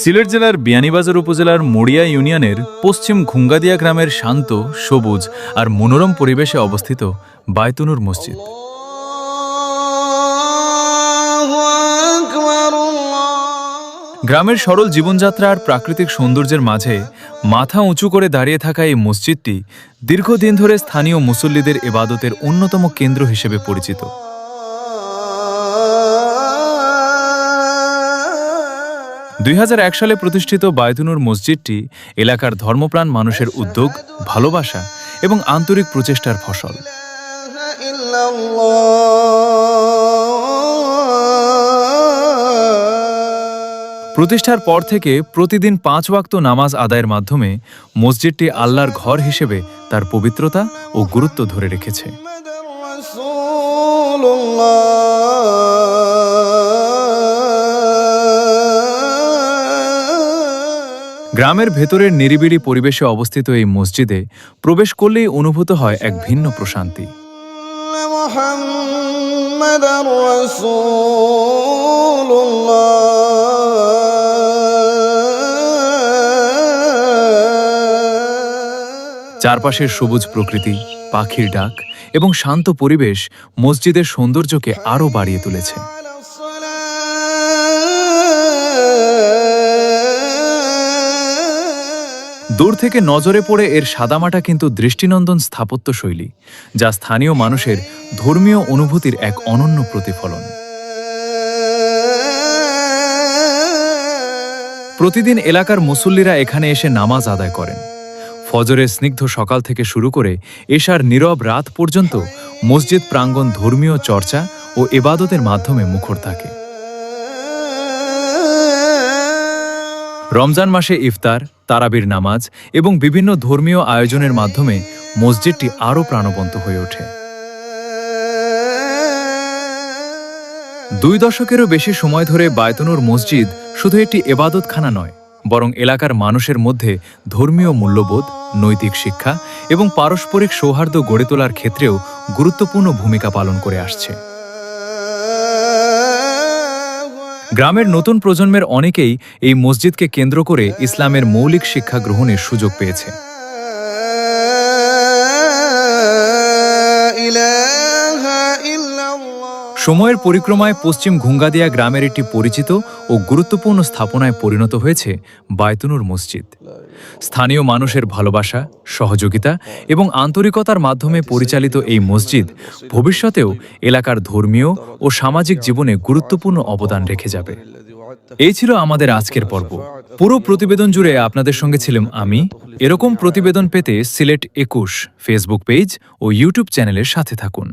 সিলেট জেলার বিয়ানীবাজার উপজেলার মড়িয়া ইউনিয়নের পশ্চিম ঘুঙ্গাদিয়া গ্রামের শান্ত, সবুজ আর মনোরম পরিবেশে অবস্থিত বায়তুনুর মসজিদ। গ্রামের সরল জীবনযাত্রা আর প্রাকৃতিক সৌন্দর্যের মাঝে মাথা উঁচু করে দাঁড়িয়ে থাকা এই মসজিদটি দীর্ঘদিন ধরে স্থানীয় মুসল্লিদের ইবাদতের অন্যতম কেন্দ্র হিসেবে পরিচিত। 2001 সালে প্রতিষ্ঠিত বায়তুনুর মসজিদটি এলাকার ধর্মপ্রাণ মানুষের উদ্যোগ, ভালোবাসা এবং আন্তরিক প্রচেষ্টার ফসল। প্রতিষ্ঠার পর থেকে প্রতিদিন 5 ওয়াক্ত নামাজ আদায়ের মাধ্যমে মসজিদটি আল্লাহর ঘর হিসেবে তার পবিত্রতা ও গুরুত্ব ধরে রেখেছে। গ্রামের ভেতরের নিরিবিলি পরিবেশে অবস্থিত এই মসজিদে প্রবেশ করলেই অনুভূত হয় এক ভিন্ন প্রশান্তি। চারপাশের সবুজ প্রকৃতি, পাখির ডাক এবং শান্ত পরিবেশ মসজিদের সৌন্দর্যকে আরও বাড়িয়ে তুলেছে। দূর থেকে নজরে পড়ে এর সাদামাটা কিন্তু দৃষ্টিনন্দন স্থাপত্য শৈলী, যা স্থানীয় মানুষের ধর্মীয় অনুভূতির এক অনন্য প্রতিফলন। প্রতিদিন এলাকার মুসল্লিরা এখানে এসে নামাজ আদায় করেন। ফজরের স্নিগ্ধ সকাল থেকে শুরু করে এশার নীরব রাত পর্যন্ত মসজিদ প্রাঙ্গণ ধর্মীয় চর্চা ও ইবাদতের মাধ্যমে মুখর থাকে। রমজান মাসে ইফতার, তারাবির নামাজ এবং বিভিন্ন ধর্মীয় আয়োজনের মাধ্যমে মসজিদটি আরও প্রাণবন্ত হয়ে ওঠে। 2 দশকেরও বেশি সময় ধরে বায়তুনুর মসজিদ শুধু একটি ইবাদতখানা নয়, বরং এলাকার মানুষের মধ্যে ধর্মীয় মূল্যবোধ, নৈতিক শিক্ষা এবং পারস্পরিক সৌহার্দ্য গড়ে তোলার ক্ষেত্রেও গুরুত্বপূর্ণ ভূমিকা পালন করে আসছে। গ্রামের নতুন প্রজন্মের অনেকেই এই মসজিদকে কেন্দ্র করে ইসলামের মৌলিক শিক্ষা গ্রহণের সুযোগ পেয়েছে। সময়ের পরিক্রমায় পশ্চিম ঘুঙ্গাদিয়া গ্রামের একটি পরিচিত ও গুরুত্বপূর্ণ স্থাপনায় পরিণত হয়েছে বায়তুনুর মসজিদ। স্থানীয় মানুষের ভালোবাসা, সহযোগিতা এবং আন্তরিকতার মাধ্যমে পরিচালিত এই মসজিদ ভবিষ্যতেও এলাকার ধর্মীয় ও সামাজিক জীবনে গুরুত্বপূর্ণ অবদান রেখে যাবে। এই ছিল আমাদের আজকের পর্ব। পুরো প্রতিবেদন জুড়ে আপনাদের সঙ্গে ছিলাম আমি। এরকম প্রতিবেদন পেতে সিলেট 21 ফেসবুক পেজ ও ইউটিউব চ্যানেলের সাথে থাকুন।